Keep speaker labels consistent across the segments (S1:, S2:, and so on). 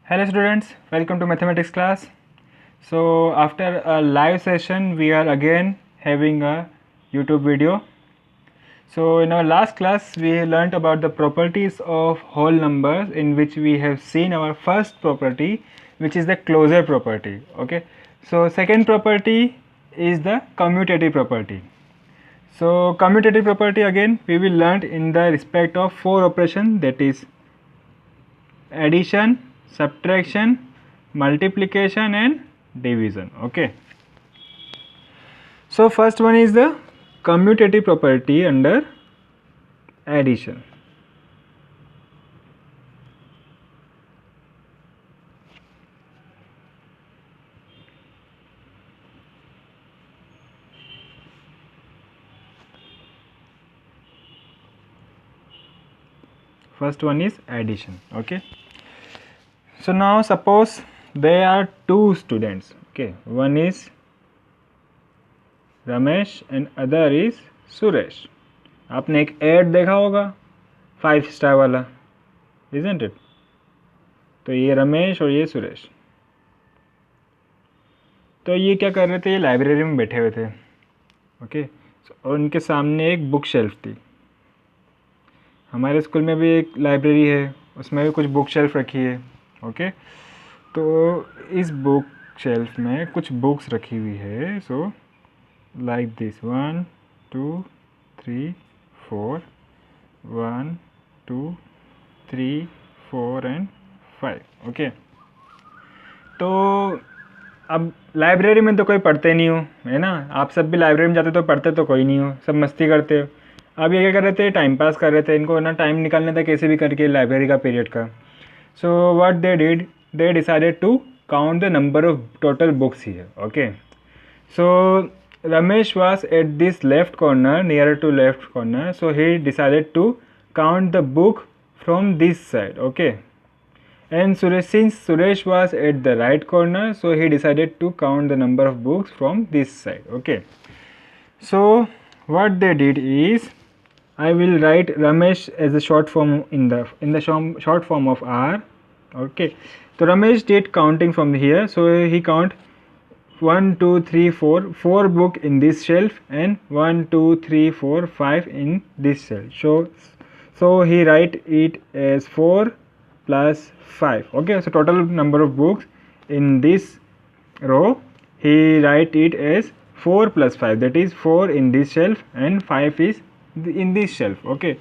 S1: Hello students, welcome to mathematics class. So after a live session we are again having a YouTube video. So in our last class we learnt about the properties of whole numbers, in which we have seen our first property, which is the closure property. Okay, so second property is the commutative property. So commutative property again we will learn in the respect of four operations, that is addition, subtraction, multiplication and division. Okay, so first one is the commutative property under addition. First one is addition. Okay, so now suppose there are two students. Okay, one is Ramesh and other is Suresh. आपने एक add देखा होगा 5 star वाला, isn't it? तो ये रमेश और ये सुरेश, तो ये क्या कर रहे थे, ये लाइब्रेरी में बैठे हुए थे. ओके, और उनके सामने एक बुक शेल्फ थी. हमारे स्कूल में भी एक लाइब्रेरी है, उसमें भी कुछ बुक शेल्फ रखी है. ओके, तो इस बुक शेल्फ में कुछ बुक्स रखी हुई है. So like this 1 2 3 4 1 2 3 4 and 5. Okay, तो अब लाइब्रेरी में तो कोई पढ़ते नहीं हो, है ना. आप सब भी लाइब्रेरी में जाते तो पढ़ते तो कोई नहीं हो, सब मस्ती करते हो. अब ये क्या कर रहे थे, टाइम पास कर रहे थे. इनको ना टाइम निकालना था कैसे भी करके लाइब्रेरी का पीरियड का. So what they did, they decided to count the number of total books here. Okay, so Ramesh was at this left corner, nearer to left corner, so he decided to count the book from this side. Okay, and since Suresh was at the right corner, so he decided to count the number of books from this side. Okay, so what they did is, I will write Ramesh as a short form in the short form of R. Okay, so Ramesh did counting from here, so he count 1 2 3 4 book in this shelf and 1 2 3 4 5 in this shelf. So he write it as 4 plus 5. Okay, so total number of books in this row, he write it as 4 plus 5, that is 4 in this shelf and 5 is in this shelf. Okay,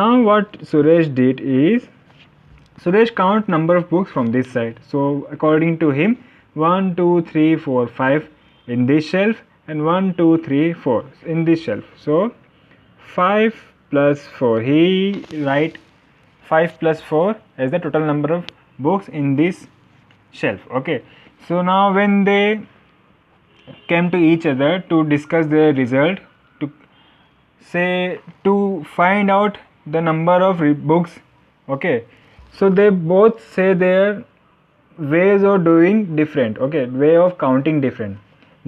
S1: now what Suresh did is, Suresh count number of books from this side. So according to him, 1 2 3 4 5 in this shelf and 1 2 3 4 in this shelf. So 5 plus 4, he write 5 plus 4 as the total number of books in this shelf. Okay, so now when they came to each other to discuss their result, to find out the number of books. Okay, so they both say their ways of doing different. Okay, way of counting different.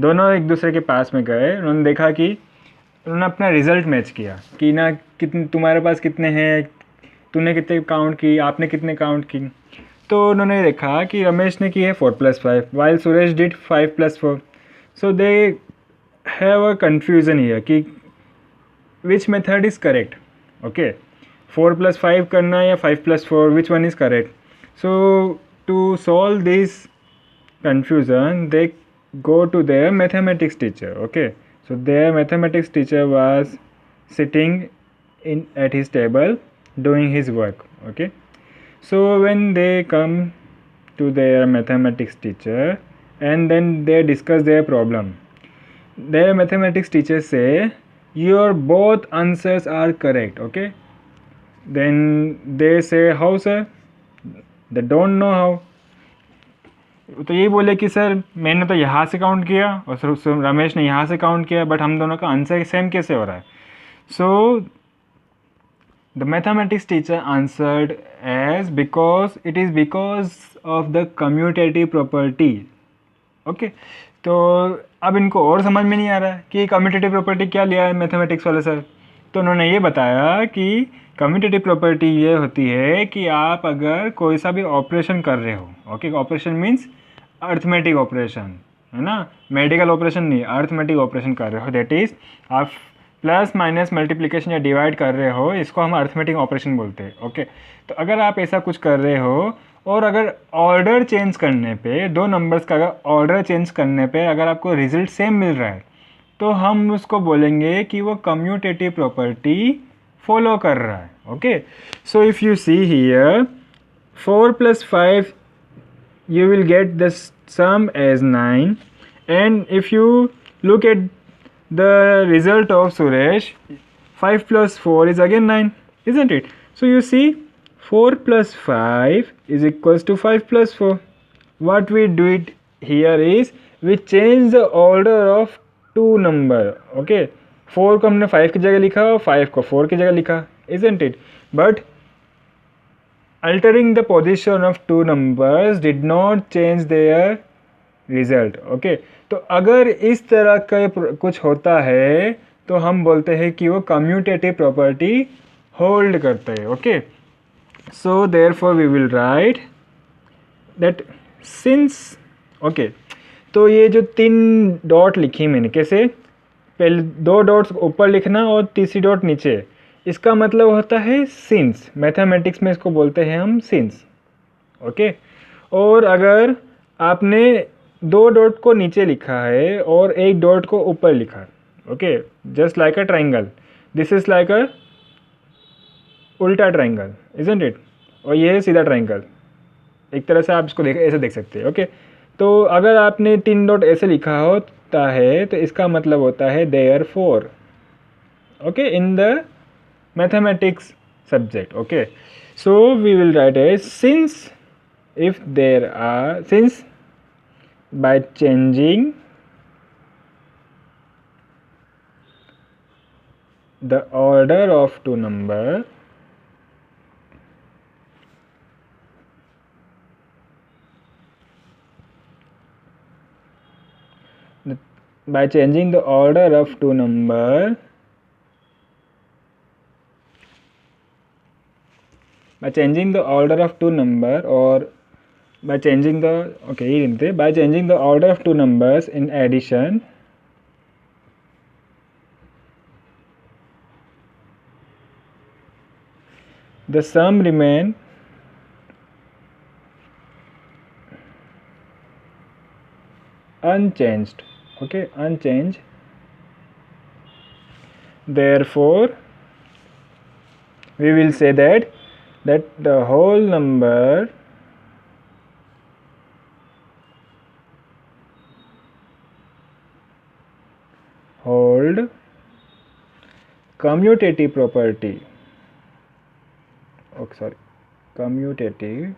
S1: दोनों एक दूसरे के पास में गए, उन्होंने देखा कि उन्होंने अपना रिजल्ट मैच किया कि ना कितने तुम्हारे पास कितने हैं, तूने कितने काउंट की, आपने कितने काउंट की. तो उन्होंने देखा कि रमेश ने की है 4 plus 5 while Suresh did 5 plus 4. So they have a confusion here कि which method is correct. Okay, 4 plus 5 करना या 5 plus 4, which one is correct. So to solve this confusion, they go to their mathematics teacher. Okay, so their mathematics teacher was sitting at his table doing his work. Okay, so when they come to their mathematics teacher and then they discuss their problem, their mathematics teacher say your both answers are correct. Okay, then they say how sir, they don't know how. तो यही बोले कि sir मैंने तो यहाँ से count किया और रमेश ने यहाँ से काउंट किया, बट हम दोनों का आंसर सेम कैसे हो रहा है. So the mathematics teacher answered as because of the commutative property. Okay, तो अब इनको और समझ में नहीं आ रहा है कि कम्यूटेटिव प्रॉपर्टी क्या लिया है मैथमेटिक्स वाले सर. तो उन्होंने ये बताया कि कम्यूटेटिव प्रॉपर्टी ये होती है कि आप अगर कोई सा भी ऑपरेशन कर रहे हो, okay, operation means arithmetic operation, है ना, मेडिकल ऑपरेशन नहीं, अर्थमेटिक ऑपरेशन कर रहे हो, दैट इज़ आप प्लस माइनस मल्टीप्लिकेशन या डिवाइड कर रहे हो, इसको हम अर्थमेटिक ऑपरेशन बोलते हैं, ओके। तो अगर आप ऐसा कुछ कर रहे हो और अगर ऑर्डर चेंज करने पे, दो नंबर्स का अगर ऑर्डर चेंज करने पे अगर आपको रिजल्ट सेम मिल रहा है, तो हम उसको बोलेंगे कि वो कम्यूटेटिव प्रॉपर्टी फॉलो कर रहा है, okay. So if you see here 4 + 5 you will get the sum as 9, and if you look at the result of Suresh, 5 + 4 is again 9, isn't it? So you see 4 + 5 is equals to 5 + 4. What we do it here is we change the order of two number, okay. 4 को हमने 5 की जगह लिखा और 5 को 4 की जगह लिखा, isn't it? But altering the position of two numbers did not change their result, okay. तो अगर इस तरह का कुछ होता है तो हम बोलते हैं कि वो कम्यूटेटिव प्रॉपर्टी होल्ड करता है, okay. So therefore we will write that since, okay. तो ये जो 3 डॉट लिखी मैंने, कैसे, पहले 2 डॉट्स ऊपर लिखना और तीसरी डॉट नीचे, इसका मतलब होता है सिंस, मैथमेटिक्स में इसको बोलते हैं हम सिंस, ओके। और अगर आपने 2 डॉट को नीचे लिखा है और 1 डॉट को ऊपर लिखा, okay, just like a triangle, this is like अ उल्टा ट्राइंगल, इजंट इट, और ये है सीधा ट्राइंगल, एक तरह से आप इसको ऐसे देख सकते हैं, ओके। तो अगर आपने 3 डॉट ऐसे लिखा होता है तो इसका मतलब होता है therefore, okay, in the mathematics subject, okay. So we will write as since, if there are, since by changing the order of two number, by changing the order of two number, by changing the order of two number, or by changing the, okay, by changing the order of two numbers in addition, the sum remain unchanged, okay, unchanged. Therefore we will say that the whole number hold commutative property, okay, sorry, commutative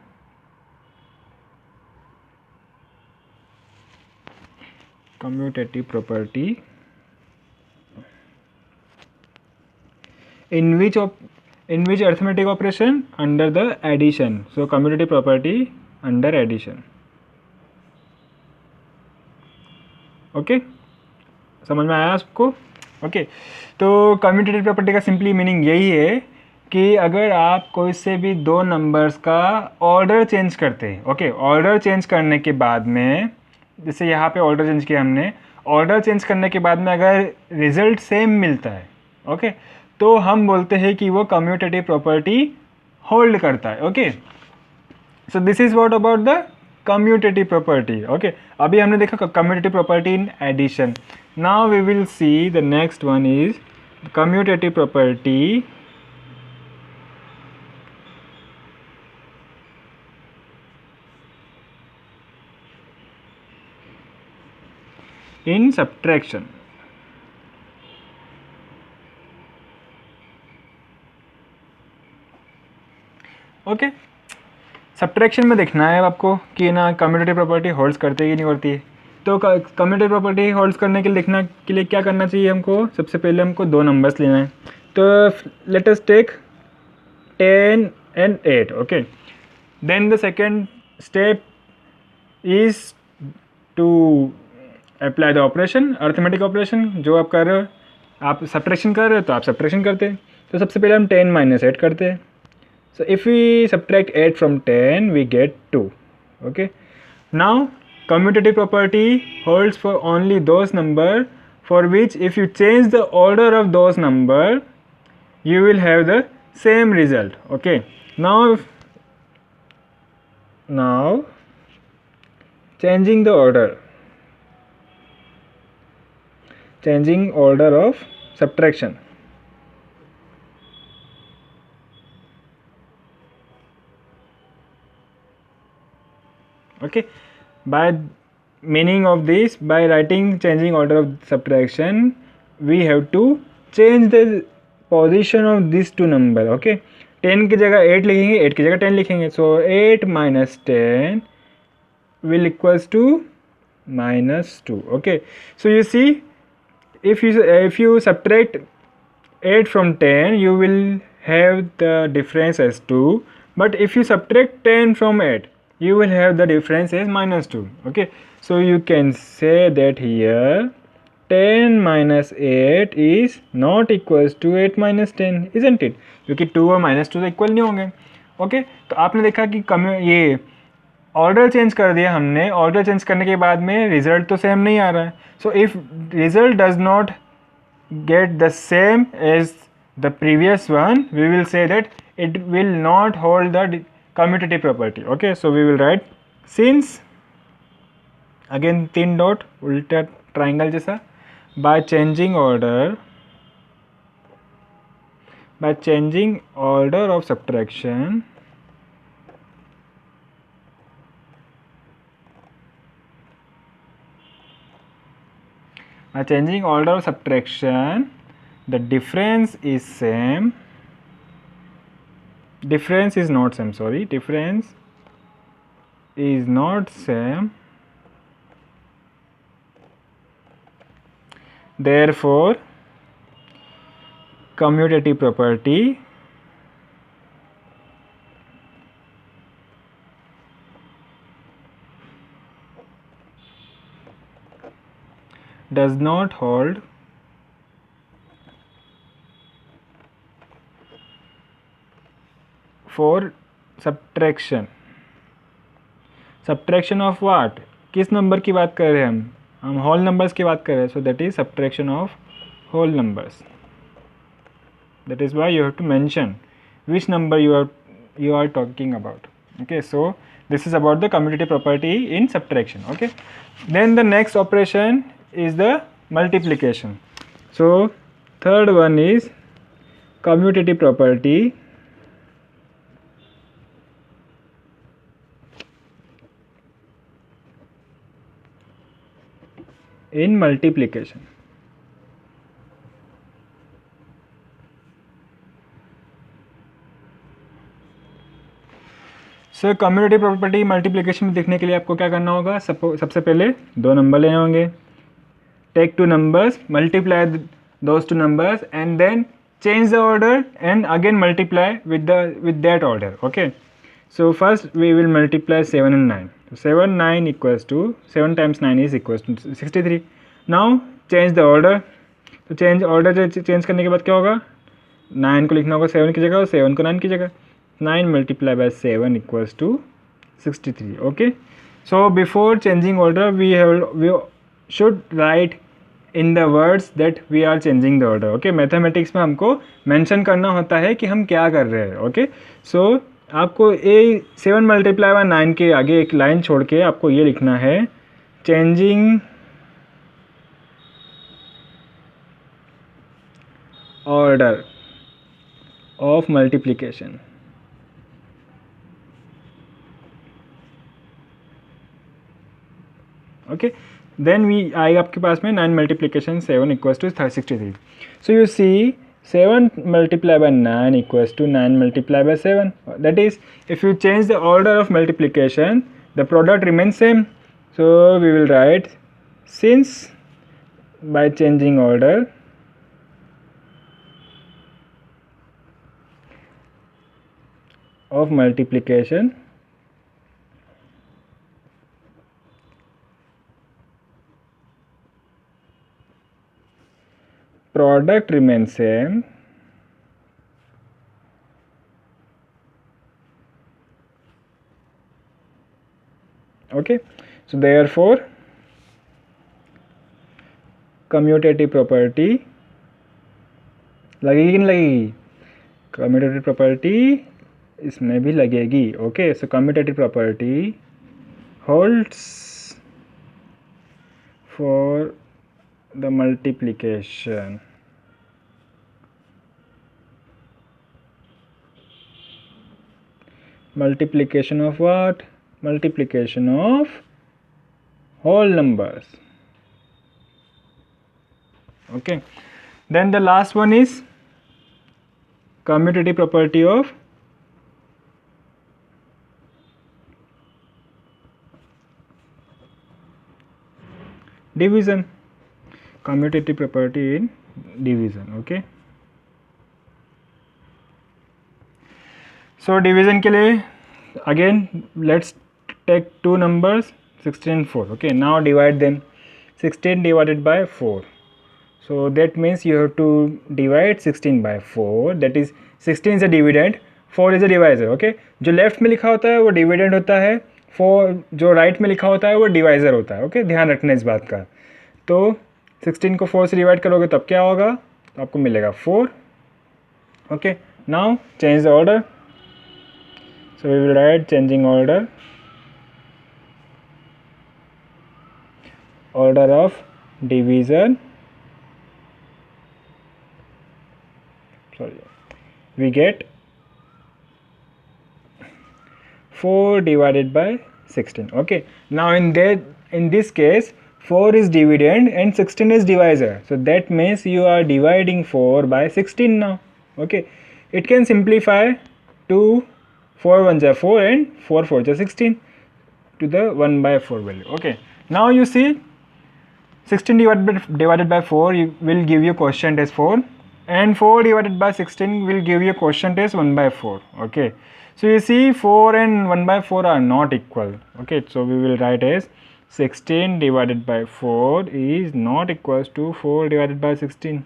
S1: property in which arithmetic operation under the addition, so commutative property under addition, okay, समझ में आया आपको, okay. तो commutative property का simply meaning यही है कि अगर आप कोई से भी 2 नंबर्स का ऑर्डर चेंज करते हैं, ओके, ऑर्डर चेंज करने के बाद में, जैसे यहाँ पे ऑर्डर चेंज किया हमने, ऑर्डर चेंज करने के बाद में अगर रिजल्ट सेम मिलता है, ओके, तो हम बोलते हैं कि वो कम्यूटेटिव प्रॉपर्टी होल्ड करता है, okay. So this is what about the commutative property, okay. अभी हमने देखा commutative property in addition, now we will see the next one is commutative property in subtraction, okay. Subtraction में देखना है आपको कि ना कम्यूटेटिव प्रॉपर्टी होल्ड्स करती है कि नहीं करती है। तो कम्यूटेटिव प्रॉपर्टी होल्ड्स करने के लिए देखना के लिए क्या करना चाहिए हमको, सबसे पहले हमको 2 नंबर्स लेना है, तो let us take 10 and 8, okay. Then the second step is to apply the operation, arithmetic operation जो आप कर रहे हो, आप सब्ट्रैक्शन कर रहे हो तो आप सब्ट्रैक्शन करते हैं, तो सबसे पहले हम 10 माइनस 8 करते हैं. So if we subtract 8 from 10, we get 2. Okay. Now commutative property holds for only those number for which if you change the order of those number, you will have the same result. Okay. Now changing order of subtraction. Okay, by meaning of this, by writing changing order of subtraction, we have to change the position of these two number. Okay, 10 की जगह 8 लिखेंगे, 8 की जगह 10 लिखेंगे. So 8 minus 10 will equals to minus 2. Okay, so you see, if you subtract 8 from 10, you will have the difference as 2, but if you subtract 10 from 8, you will have the difference as minus 2. Okay, so you can say that here 10 minus 8 is not equals to 8 minus 10, isn't it? क्योंकि 2 और minus 2 तो equal नहीं होंगे. Okay, तो आपने देखा कि ये ऑर्डर चेंज कर दिया हमने. ऑर्डर चेंज करने के बाद में रिजल्ट तो सेम नहीं आ रहा है. So if result does not get the same as the previous one, we will say that it will not hold the commutative property. Okay, so we will write, since again 3 dot उल्टा triangle जैसा, by changing order of subtraction, the difference is same. Difference is not same. Sorry, difference is not same. Therefore, commutative property does not hold for subtraction. Subtraction of what? किस number की बात कर रहे हैं हम whole numbers की बात कर रहे हैं. So that is subtraction of whole numbers. That is why you have to mention which number you are talking about. Okay, so this is about the commutative property in subtraction. Okay, then the next operation is the multiplication. So third one is commutative property in multiplication. So commutative property multiplication में देखने के लिए आपको क्या करना होगा. सबसे पहले दो नंबर लेने होंगे. Take two numbers, multiply those two numbers and then change the order and again multiply with that order. Okay, so first we will multiply 7 and 9. 7 9 equals to 7 times 9 is equals to 63. Now change the order. तो change order change करने के बाद क्या होगा, 9 को लिखना होगा 7 की जगह और 7 को 9 की जगह. 9 multiplied by 7 equals to 63. Okay, so before changing order we should write in the words that we are changing the order. Okay, mathematics में हमको मेंशन करना होता है कि हम क्या कर रहे हैं. ओके, सो आपको ये 7 मल्टीप्लाई बाय 9 के आगे एक लाइन छोड़ के आपको ये लिखना है, changing order of multiplication. Okay, then आएगा आपके पास में 9 multiplication 7 equals to 63. So you see 7 multiply by 9 equals to 9 multiply by 7. That is if you change the order of multiplication the product remains same. So we will write, since by changing order of multiplication product remains same, Okay, so therefore commutative property लगेगी कि नहीं लगेगी? commutative property इसमें भी लगेगी. Okay, so commutative property holds for the multiplication. Multiplication of what? Multiplication of whole numbers. Okay, then the last one is commutative property of division. Commutative property in division. Okay, so division के लिए again let's take two numbers 16 and 4. Okay, now divide them. 16 divided by 4, so that means you have to divide 16 by 4. That is 16 is a dividend, 4 is a divisor. Okay, जो left में लिखा होता है वो dividend होता है, 4 जो right में लिखा होता है वो डिवाइज़र होता है. ओके, ध्यान रखना इस बात का. तो 16 को 4 से डिवाइड करोगे तब क्या होगा? तो आपको मिलेगा 4. Okay, now change the order. So we will write changing order. Order of division, we get 4 divided by 16. Okay, now in this case 4 is dividend and 16 is divisor, so that means you are dividing 4 by 16 now. Okay, it can simplify to 4 1 is 4 and 4 4 is 16 to the 1 by 4 value. Okay, now you see 16 divided by 4 will give you quotient as 4, and 4 divided by 16 will give you quotient as 1 by 4. Okay, so you see 4 and 1 by 4 are not equal. Okay, so we will write as 16 divided by 4 is not equals to 4 divided by 16.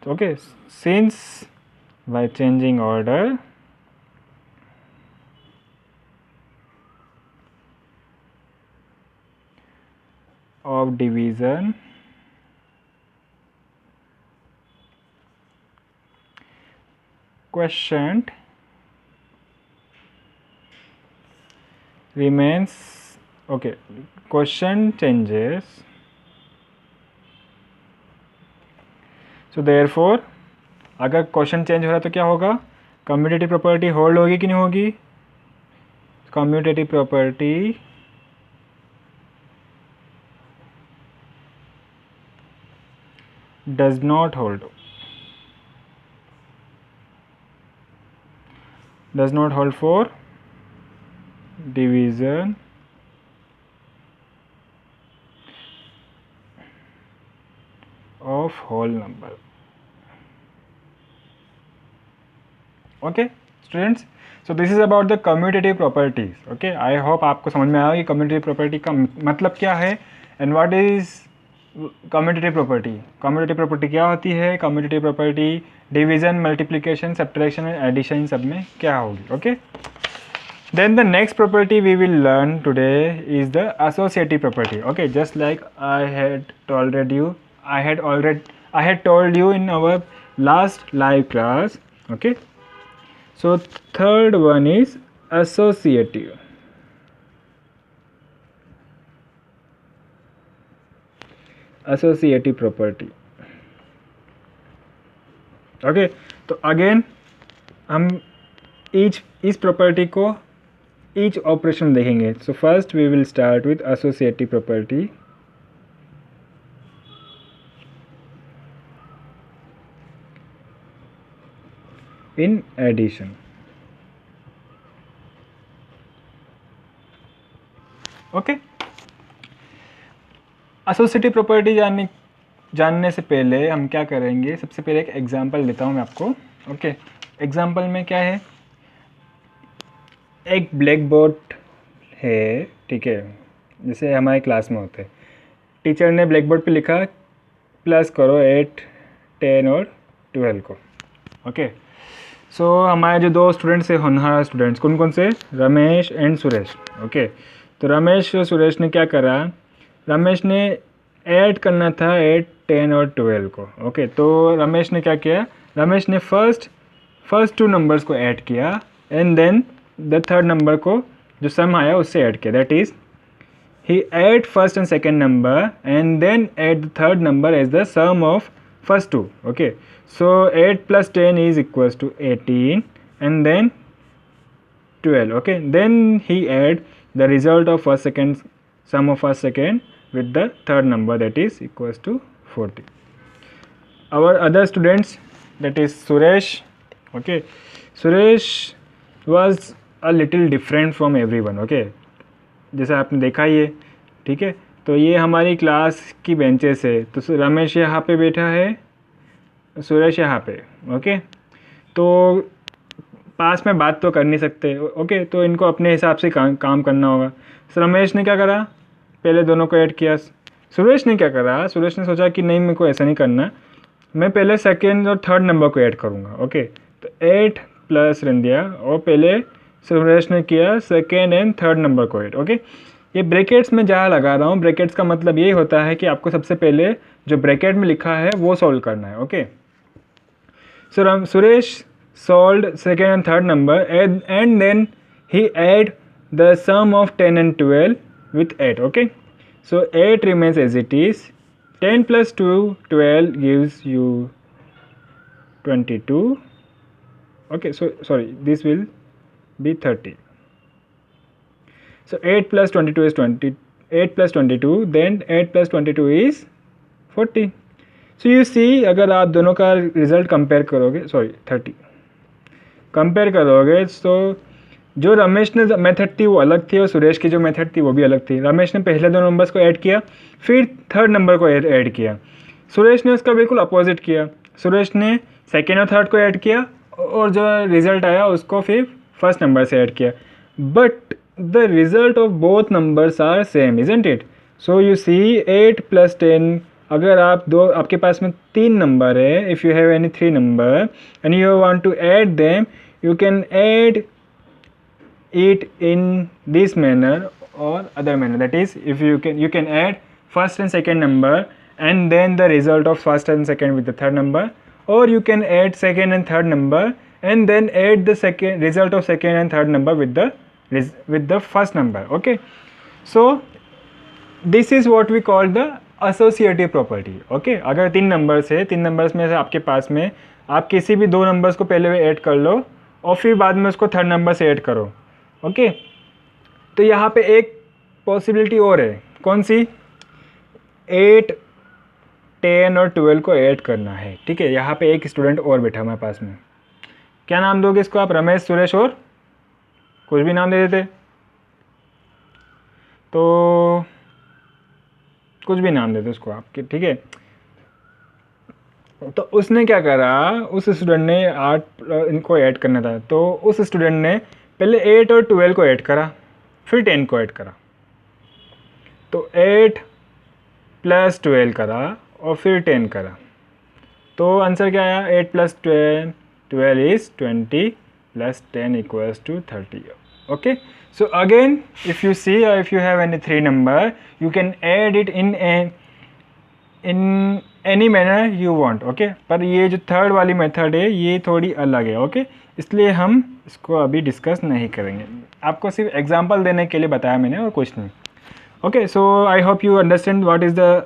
S1: Okay, since by changing order of division, quotient remains. Okay, quotient changes, so therefore अगर question change हो रहा है तो क्या होगा? Commutative property hold होगी कि नहीं होगी? Commutative property does not hold for division of whole number. Okay students, so this is about the commutative properties. Okay, I hope आपको समझ में आया कि commutative property का मतलब क्या है and what is commutative property. commutative property क्या होती है? commutative property division, multiplication, subtraction and addition सब में क्या होगी? Okay, then the next property we will learn today is the associative property. Okay, just like I had told you in our last live class. Okay, so third one is associative. Associative property. Okay, तो again हम इस property को each operation देखेंगे. So first we will start with associative property. In addition. Okay, associative property जानने से पहले हम क्या करेंगे? सबसे पहले एक एग्जांपल देता हूँ मैं आपको. ओके, एग्जांपल में क्या है? एक ब्लैक बोर्ड है, ठीक है, जैसे हमारे क्लास में होते हैं. टीचर ने ब्लैक बोर्ड पे लिखा प्लस करो 8, 10 और 12 को. ओके, सो हमारे जो दो स्टूडेंट्स हैं, होनहार स्टूडेंट्स, कौन कौन से? रमेश एंड सुरेश. ओके, तो रमेश और सुरेश ने क्या करा, रमेश ने ऐड करना था 8, 10 और 12 को। ओके, तो रमेश ने क्या किया, रमेश ने फर्स्ट 2 नंबर्स को ऐड किया and then the third number को जो सम आया उससे ऐड किया, that is he add first and second number and then add the third number as the sum of first two. Okay, so 8 plus 10 is equals to 18 and then 12. Okay, then he add the result of first second, sum of first second with the third number, that is equals to 40. Our other students, that is Suresh. Okay, Suresh was a little different from everyone. Okay, जैसा आपने देखा ही है, ठीक है। तो ये हमारी class की बेंचेस है, तो रमेश यहाँ पे बैठा है, सुरेश यहाँ पे। ओके, तो पास में बात तो कर नहीं सकते। ओके, तो इनको अपने हिसाब से काम करना होगा। तो रमेश ने क्या करा, पहले दोनों को ऐड किया। सुरेश ने क्या करा, सुरेश ने सोचा कि नहीं, मेरे को ऐसा नहीं करना, मैं पहले सेकेंड और थर्ड नंबर को ऐड करूँगा। ओके, तो 8 प्लस रन दिया और पहले सुरेश ने किया सेकेंड एंड थर्ड नंबर को ऐड। ओके, ये ब्रैकेट्स में जहाँ लगा रहा हूँ, ब्रैकेट्स का मतलब ये होता है कि आपको सबसे पहले जो ब्रैकेट में लिखा है वो सॉल्व करना है। Okay, so Suresh solved second and third number and then he add the sum of 10 and 12 with 8. Okay, so 8 remains as it is. 10 plus 2, 12 gives you 22. Okay, so sorry, this will be 30. So 8 plus 22 is 20. 8 plus 22, then 8 plus 22 is 40. So you see, अगर आप दोनों का result compare करोगे, sorry 30 compare करोगे, तो जो रमेश ने method थी वो अलग थी और सुरेश की जो मेथड थी वो भी अलग थी। रमेश ने पहले 2 नंबर्स को ऐड किया, फिर थर्ड नंबर को ऐड किया। सुरेश ने उसका बिल्कुल अपोजिट किया, सुरेश ने सेकेंड और थर्ड को ऐड किया और जो रिज़ल्ट आया उसको फिर फर्स्ट नंबर से ऐड किया। But the result of both numbers are same, isn't it? So you see 8 plus 10, अगर आपके पास में 3 नंबर है, if you have any 3 number and you want to add them, you can add it in this manner or other manner, that is if you can add first and second number and then the result of first and second with the third number, or you can add second and third number and then add the second result of second and third number with the first number. Okay, so this is what we call the associative property. Okay, अगर 3 numbers है, 3 numbers में से आपके पास में आप किसी भी 2 नंबर्स को पहले ऐड कर लो और फिर बाद में उसको थर्ड नंबर से ऐड करो। ओके, तो यहाँ पे एक पॉसिबिलिटी और है, कौन सी? 8, 10 और 12 को ऐड करना है। ठीक है, यहाँ पे एक स्टूडेंट और बैठा हमारे पास में, क्या नाम दोगे इसको आप? रमेश, सुरेश और कुछ भी नाम दे देते तो कुछ भी नाम देते उसको आपके, ठीक है। तो उसने क्या करा, उस स्टूडेंट ने 8 इनको ऐड करना था, तो उस स्टूडेंट ने पहले 8 और 12 को ऐड करा, फिर 10 को ऐड करा, तो 8 प्लस 12 करा और फिर 10 करा, तो आंसर क्या आया? 8 plus 12 is 20 plus 10 equals to 30. Okay, so again if you see if you have any 3 number, you can add it in any manner you want. Okay, पर ये जो थर्ड वाली मेथड है ये थोड़ी अलग है। ओके, इसलिए हम इसको अभी डिस्कस नहीं करेंगे, आपको सिर्फ एग्जांपल देने के लिए बताया मैंने और कुछ नहीं। Okay, so I hope you understand what is the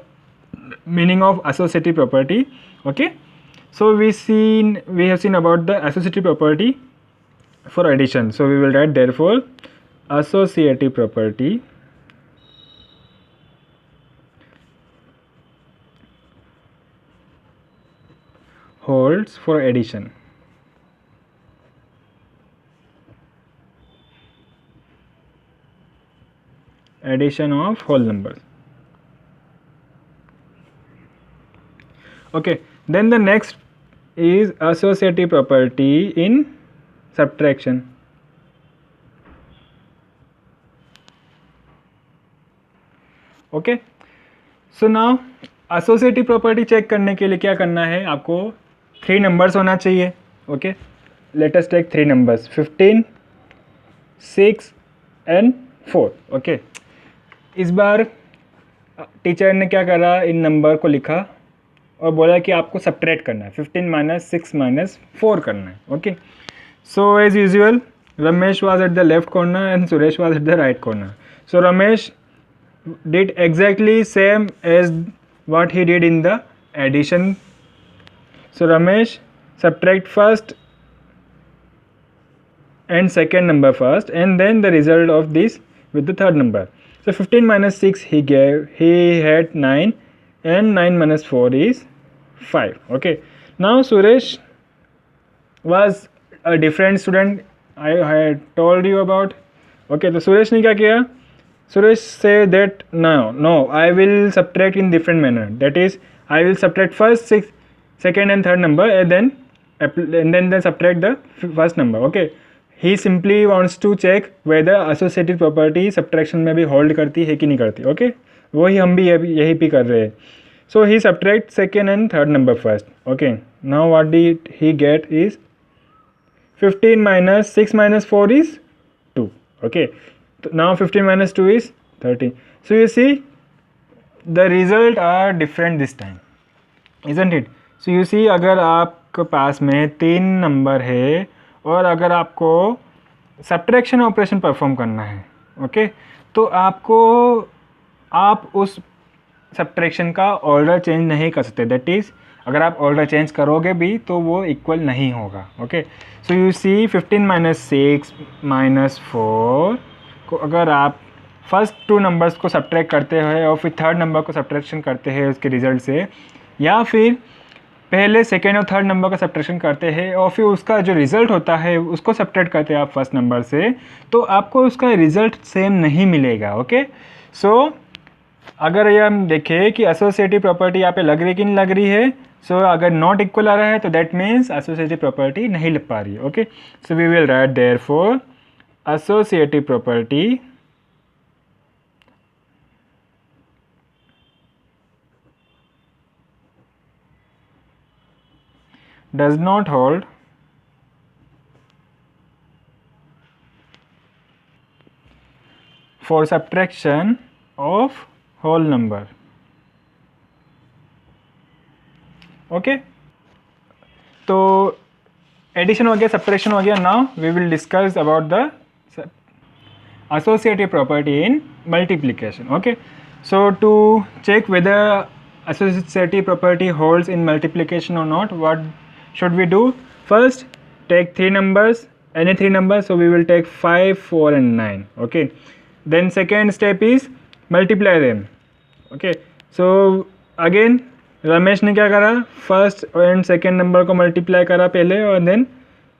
S1: meaning of associative property. Okay, so we have seen about the associative property for addition. So we will write therefore associative property holds for addition. Addition of whole numbers. Okay, then the next is associative property in subtraction. Okay, so now associative property check करने के लिए क्या करना है, आपको 3 numbers होना चाहिए. Okay, let us take 3 numbers 15, 6 and 4. Okay, इस बार टीचर ने क्या करा, इन नंबर को लिखा और बोला कि आपको सब्ट्रैक्ट करना है, 15 माइनस 6 माइनस 4 करना है. Okay, so as usual Ramesh was at the left corner and Suresh was at the right corner. So Ramesh did exactly same as what he did in the addition. So Ramesh subtract first and second number first and then the result of this with the third number. So 15 minus 6 he had 9 and 9 minus 4 is 5. Okay, now Suresh was a different student I had told you about. Okay, तो सुरेश ने क्या किया, सुरेश से that no I will subtract in different manner, that is I will subtract first second and third number and then subtract the first number. Okay, he simply wants to check whether associative property subtraction में भी hold करती है कि नहीं करती. Okay, वही हम भी यही भी कर रहे हैं. So he subtract second and third number first. Okay, now what did he get is 15 minus 6 minus 4 is 2. Okay, now 15 minus 2 is 13. So you see the result are different this time, isn't it? So you see अगर आपके पास में 3 number है और अगर आपको subtraction operation perform करना है, ओके, तो आप उस सब्ट्रैक्शन का ऑर्डर चेंज नहीं कर सकते. दैट इज़ अगर आप ऑर्डर चेंज करोगे भी तो वो इक्वल नहीं होगा. Okay, so you see 15 minus 6 minus 4 को अगर आप फर्स्ट 2 नंबर्स को सब्ट्रैक्ट करते हैं और फिर थर्ड नंबर को सब्ट्रैक्शन करते हैं उसके रिजल्ट से, या फिर पहले सेकेंड और थर्ड नंबर का सब्ट्रैक्शन करते हैं और फिर उसका जो रिज़ल्ट होता है उसको सब्ट्रैक्ट करते हैं आप फर्स्ट नंबर से, तो आपको उसका रिज़ल्ट सेम नहीं मिलेगा. ओके, सो अगर ये हम देखें कि एसोसिएटिव प्रॉपर्टी यहाँ पे लग रही कि नहीं लग रही है, सो अगर नॉट इक्वल आ रहा है तो दैट मीन्स एसोसिएटिव प्रॉपर्टी नहीं लग पा रही है. Okay, so we will write therefore associative property does not hold for subtraction of whole number. Okay, तो एडिशन हो गया, सब्ट्रैक्शन हो गया. Now we will discuss about the associative property in multiplication. Okay, so to check whether associative property holds in multiplication or not, what should we do? First, take 3 numbers, any 3 numbers. So we will take 5, 4 and 9. Okay, then second step is multiply them. Okay, so again Ramesh ने क्या करा, first and second number को multiply करा पहले और then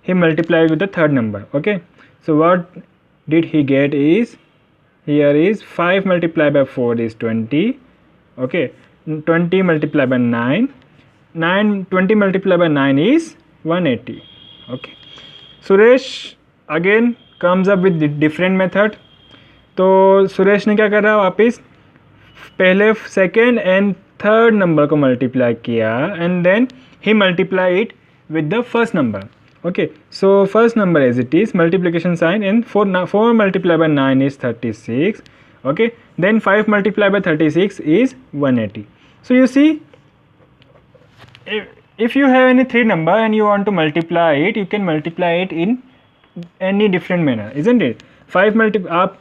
S1: he multiply with the third number. Okay, so what did he get is, here is 5 multiplied by 4 is 20. Okay, 20 multiplied by 9, 20 multiplied by 9 is 180. Okay, Suresh again comes up with different method. तो सुरेश ने क्या करा, वापस पहले second and third number को multiply किया and then he multiply it with the first number. Okay, so first number as it is, multiplication sign, and 4 multiplied by 9 is 36. Okay, then 5 multiplied by 36 is 180. So you see, if you have any 3 number and you want to multiply it, you can multiply it in any different manner, isn't it? 5 up,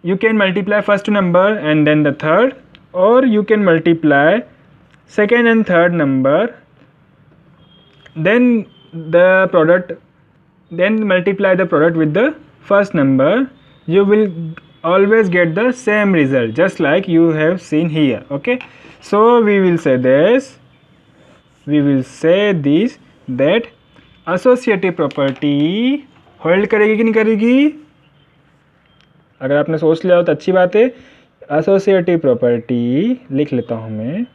S1: you can multiply first number and then the third, or you can multiply second and third number, then the product, then multiply the product with the first number. You will always get the same result just like you have seen here. Okay, so we will say this, that associative property hold करेगी कि नहीं करेगी. अगर आपने सोच लिया हो तो अच्छी बात है. associative property लिख लेता हूँ मैं,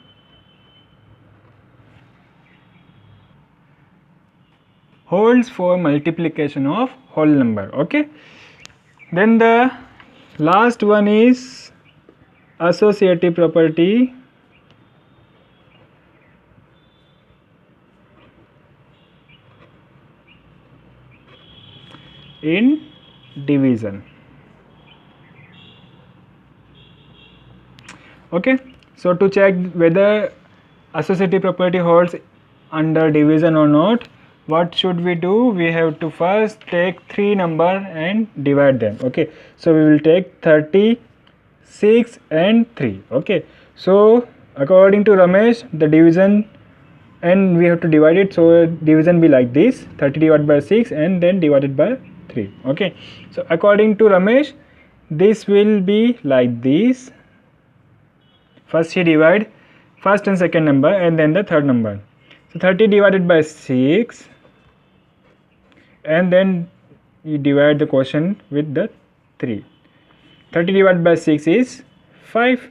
S1: holds for multiplication of whole number. Okay, then the last one is associative property in division. Okay, so to check whether associative property holds under division or not, what should we do? We have to first take 3 number and divide them. Okay, so we will take 36 and 3. Okay, so according to Ramesh, the division, and we have to divide it, so division be like this: 30 divided by 6 and then divided by 3. Okay, so according to Ramesh, this will be like this. First he divide first and second number and then the third number. So 30 divided by 6, and then you divide the quotient with the 3. 30 divided by 6 is 5.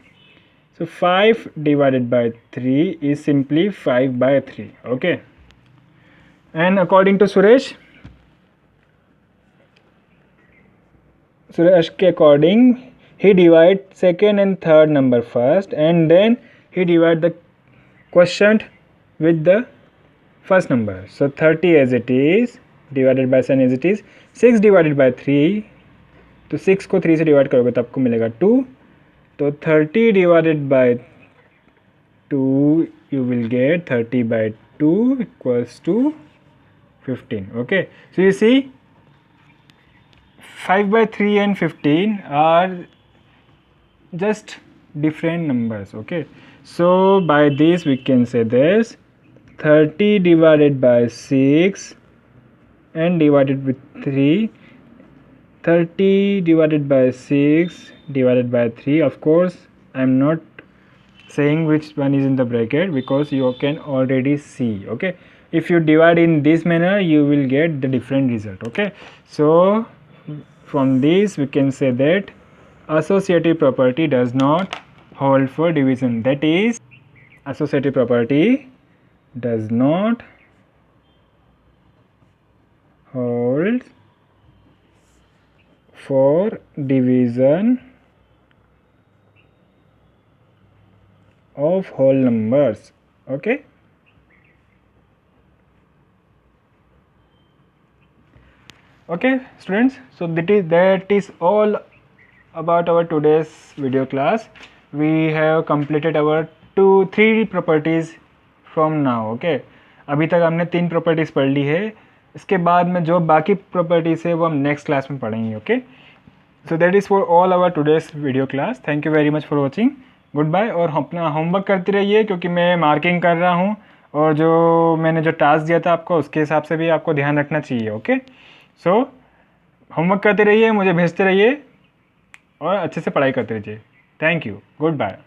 S1: So 5 divided by 3 is simply 5 by 3. Okay. And according to Suresh ke according, he divide second and third number first, and then he divide the quotient with the first number. So 30 as it is divided by 7 as it is. 6 divided by 3, तो 6 को 3 से divide करोगे तो आपको मिलेगा 2. तो 30 divided by 2 you will get 30 by 2 equals to 15. Okay, so you see 5 by 3 and 15 are just different numbers. Okay, so by this we can say this: 30 divided by 6 and divided with 3. 30 divided by 6 divided by 3. Of course, I am not saying which one is in the bracket because you can already see. Okay, if you divide in this manner, you will get the different result. Okay, so from this we can say that associative property does not hold for division. That is, associative property does not hold for division of whole numbers. Okay, okay students, so that is all about our today's video class. We have completed our 3 properties from now. Okay, अभी तक हमने 3 properties पढ़ ली है. इसके बाद में जो बाकी प्रॉपर्टीज़ है वो हम नेक्स्ट क्लास में पढ़ेंगे. Okay, so that is for all our today's video class. Thank you very much for watching. Good bye. और अपना होमवर्क करते रहिए क्योंकि मैं मार्किंग कर रहा हूँ और जो मैंने जो टास्क दिया था आपको उसके हिसाब से भी आपको ध्यान रखना चाहिए. ओके, सो होमवर्क करते रहिए, मुझे भेजते रहिए और अच्छे से पढ़ाई करते रहिए. Thank you. Good bye.